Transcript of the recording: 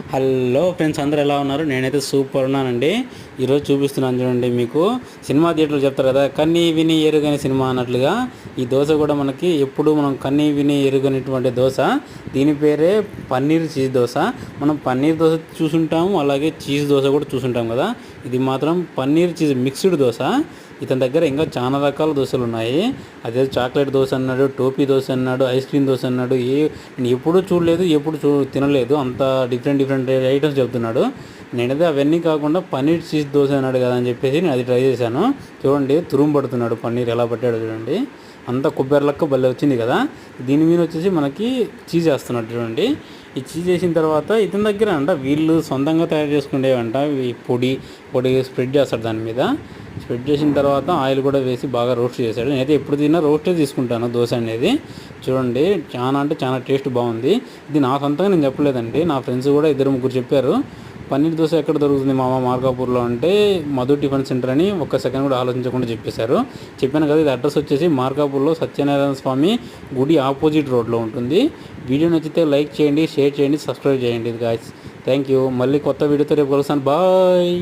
Hello friends, అందరూ ఎలా ఉన్నారు? నేనైతే సూపర్ ఉన్నానండి. ఈరోజు చూపిస్తున్నాను చూడండి. మీకు సినిమా థియేటర్లు చెప్తారు కదా, కన్నీ విని ఎరుగని సినిమా అన్నట్లుగా ఈ దోశ కూడా మనకి ఎప్పుడు మనం కన్నీ విని ఎరుగనిటువంటి దోశ. దీని పేరే పన్నీర్ చీజ్ దోశ. మనం పన్నీర్ దోశ చూసుంటాము, అలాగే చీజ్ దోశ కూడా చూసుంటాం కదా. ఇది మాత్రం పన్నీర్ చీజ్ మిక్స్డ్ దోశ. ఇతని దగ్గర ఇంకా చాలా రకాల దోశలు ఉన్నాయి. అదే చాక్లెట్ దోశ అన్నాడు, టోపీ దోశ అన్నాడు, ఐస్ క్రీమ్ దోశ అన్నాడు. నేను ఎప్పుడూ చూడలేదు, ఎప్పుడు తినలేదు. అంత డిఫరెంట్ ఐటమ్స్ చెప్తున్నాడు. నేనైతే అవన్నీ కాకుండా పన్నీర్ చీజ్ దోశ అన్నాడు కదా అని చెప్పేసి నేను అది ట్రై చేశాను. చూడండి, తురుము పడుతున్నాడు, పన్నీర్ ఎలా పట్టాడు చూడండి. అంత కొబ్బరి లెక్క భలే వచ్చింది కదా. దీని మీద వచ్చేసి మనకి చీజ్ వేస్తున్నాడు చూడండి. ఈ చీజ్ వేసిన తర్వాత ఇతని దగ్గర వీళ్ళు సొంతంగా తయారు చేసుకునేవంట. ఈ పొడి స్ప్రెడ్ చేస్తాడు దాని మీద. స్ప్రెడ్ చేసిన తర్వాత ఆయిల్ కూడా వేసి బాగా రోస్ట్ చేశాడు. నేనైతే ఎప్పుడు తిన్నా రోస్టే తీసుకుంటాను దోశ అనేది. చూడండి, చాలా టేస్ట్ బాగుంది. ఇది నా సొంతంగా నేను చెప్పలేదండి, నా ఫ్రెండ్స్ కూడా 2-3 చెప్పారు. పన్నీర్ దోశ ఎక్కడ దొరుకుతుంది మామ మార్కాపూర్లో అంటే, మధు టిఫిన్ సెంటర్ అని ఒక్క సెకండ్ కూడా ఆలోచించకుండా చెప్పేశారు. చెప్పాను కదా, ఇది అడ్రస్ వచ్చేసి మార్కాపూర్లో సత్యనారాయణ స్వామి గుడి ఆపోజిట్ రోడ్లో ఉంటుంది. వీడియో నచ్చితే లైక్ చేయండి, షేర్ చేయండి, సబ్స్క్రైబ్ చేయండి గాయ్స్. Thank you. మళ్ళీ కొత్త వీడియోతో రేపు కలుస్తాను. బాయ్.